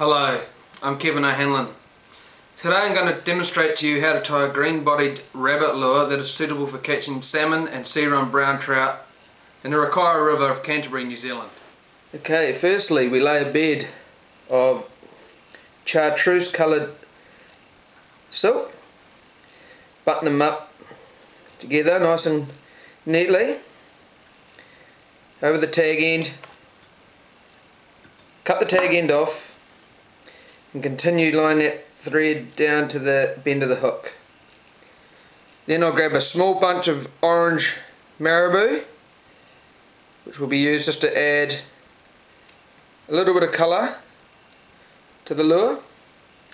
Hello, I'm Kevin O'Hanlon. Today I'm going to demonstrate to you how to tie a green-bodied rabbit lure that is suitable for catching salmon and searun brown trout in the Rakaia River of Canterbury, New Zealand. Okay, firstly we lay a bed of chartreuse coloured silk, button them up together nice and neatly over the tag end, cut the tag end off and continue line that thread down to the bend of the hook. Then I'll grab a small bunch of orange marabou, which will be used just to add a little bit of colour to the lure.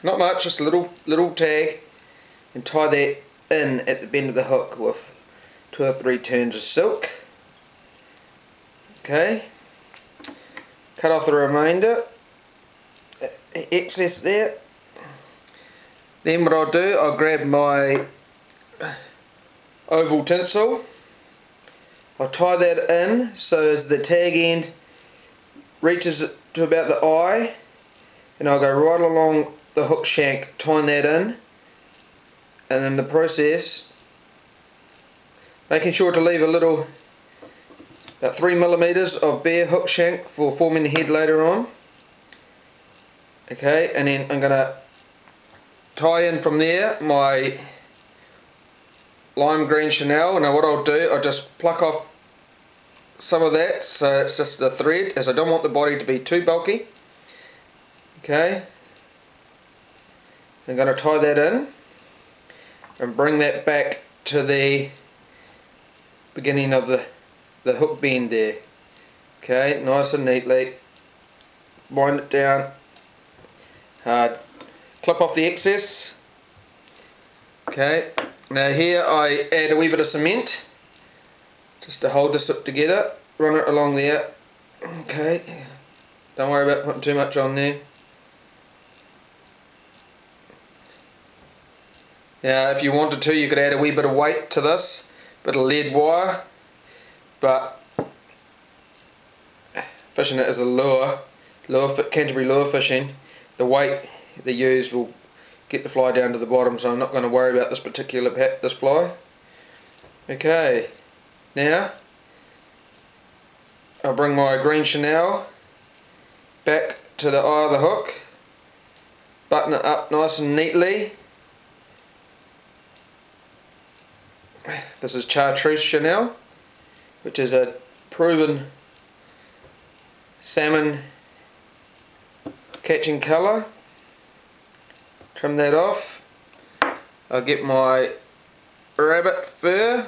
Not much, just a little tag, and tie that in at the bend of the hook with 2 or 3 turns of silk. Okay, cut off the remainder, excess there. Then what I'll do, I'll grab my oval tinsel, I'll tie that in so as the tag end reaches to about the eye, and I'll go right along the hook shank tying that in, and in the process making sure to leave a little, about 3mm of bare hook shank for forming the head later on. Okay, and then I'm going to tie in from there my lime green chenille. Now what I'll do, I'll just pluck off some of that so it's just the thread, as I don't want the body to be too bulky. Okay, I'm going to tie that in and bring that back to the beginning of the hook bend there. Okay, nice and neatly wind it down hard, clip off the excess. Okay, now here I add a wee bit of cement just to hold this up together, run it along there. Okay, don't worry about putting too much on there. Now if you wanted to, you could add a wee bit of weight to this, bit of lead wire, but fishing it as a lure Canterbury lure fishing, the weight they use will get the fly down to the bottom, so I'm not going to worry about this particular this fly. Okay, now I'll bring my green chenille back to the eye of the hook, button it up nice and neatly. This is chartreuse chenille, which is a proven salmon catching colour. Trim that off. I'll get my rabbit fur,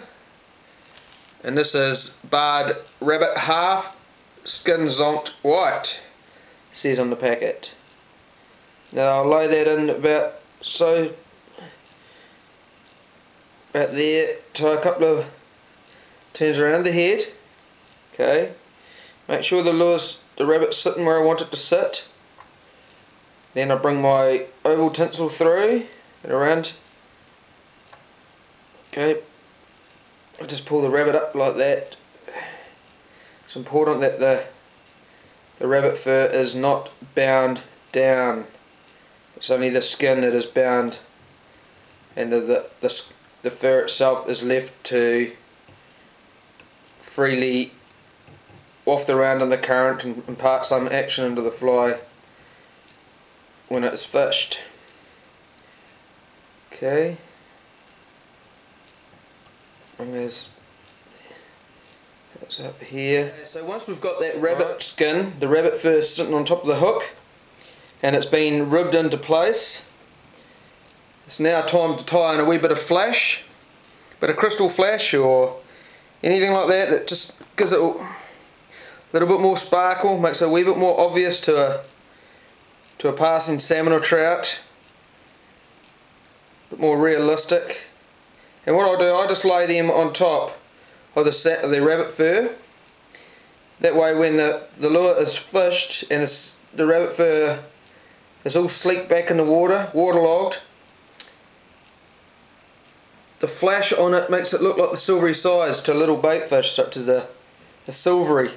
and this is barred rabbit half skin zonked white, says on the packet. Now I'll lay that in about there, tie a couple of turns around the head. Okay, make sure the rabbit's sitting where I want it to sit. Then I bring my oval tinsel through and around. Okay, I just pull the rabbit up like that. It's important that the rabbit fur is not bound down. It's only the skin that is bound, and the fur itself is left to freely waft around in the current and impart some action into the fly when it's fished. Okay, bring those up here. So once we've got that rabbit skin, the rabbit fur sitting on top of the hook, and it's been ribbed into place, it's now time to tie in a wee bit of flash, bit of crystal flash or anything like that just gives it a little bit more sparkle, makes it a wee bit more obvious to a passing salmon or trout, a bit more realistic. And what I'll do, I just lay them on top of the rabbit fur. That way when the lure is fished and the rabbit fur is all sleek back in the water, waterlogged, the flash on it makes it look like the silvery size to a little bait fish, such as a silvery.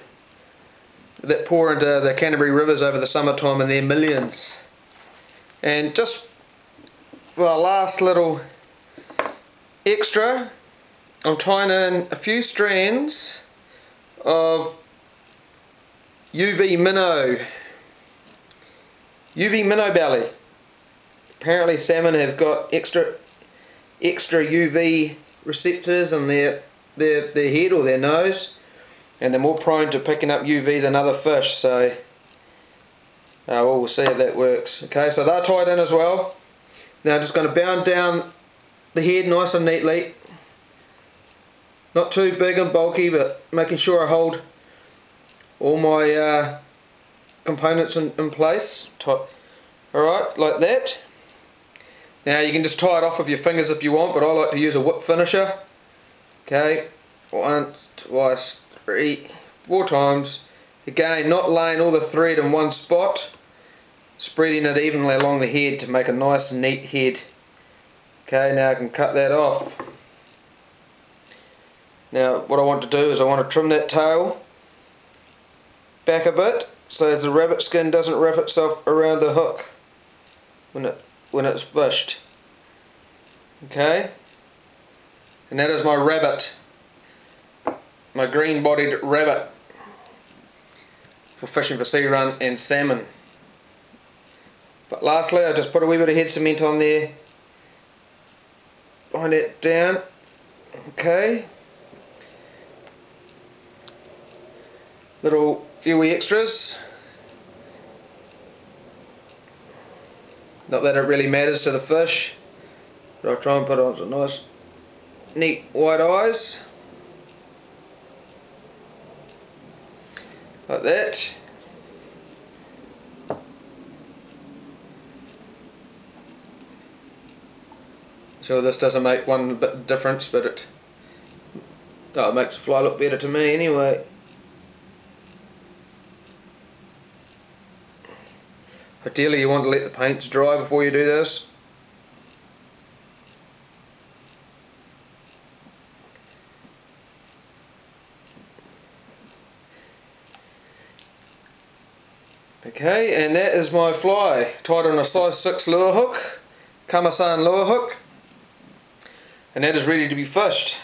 that pour into the Canterbury rivers over the summertime, and they're millions. And just for our last little extra, I'm tying in a few strands of UV minnow belly. Apparently salmon have got extra UV receptors in their head or their nose, and they're more prone to picking up UV than other fish, so well, we'll see if that works. Okay, so they're tied in as well. Now I'm just going to bound down the head nice and neatly. Not too big and bulky, but making sure I hold all my components in place. Alright, like that. Now you can just tie it off with your fingers if you want, but I like to use a whip finisher. Okay, 1, 2, 3, 4 times. Again, not laying all the thread in one spot, spreading it evenly along the head to make a nice neat head. Okay, now I can cut that off. Now what I want to do is I want to trim that tail back a bit so as the rabbit skin doesn't wrap itself around the hook when it's fished. Okay, and that is my rabbit, my green bodied rabbit for fishing for sea run and salmon. But lastly, I just put a wee bit of head cement on there, bind it down. Okay, little few wee extras. Not that it really matters to the fish, but I'll try and put on some nice neat white eyes like that. Sure, this doesn't make one bit difference, but it makes the fly look better to me anyway. Ideally you want to let the paints dry before you do this. Okay, and that is my fly, tied on a size 6 lure hook, Kamasan lure hook, and that is ready to be fished.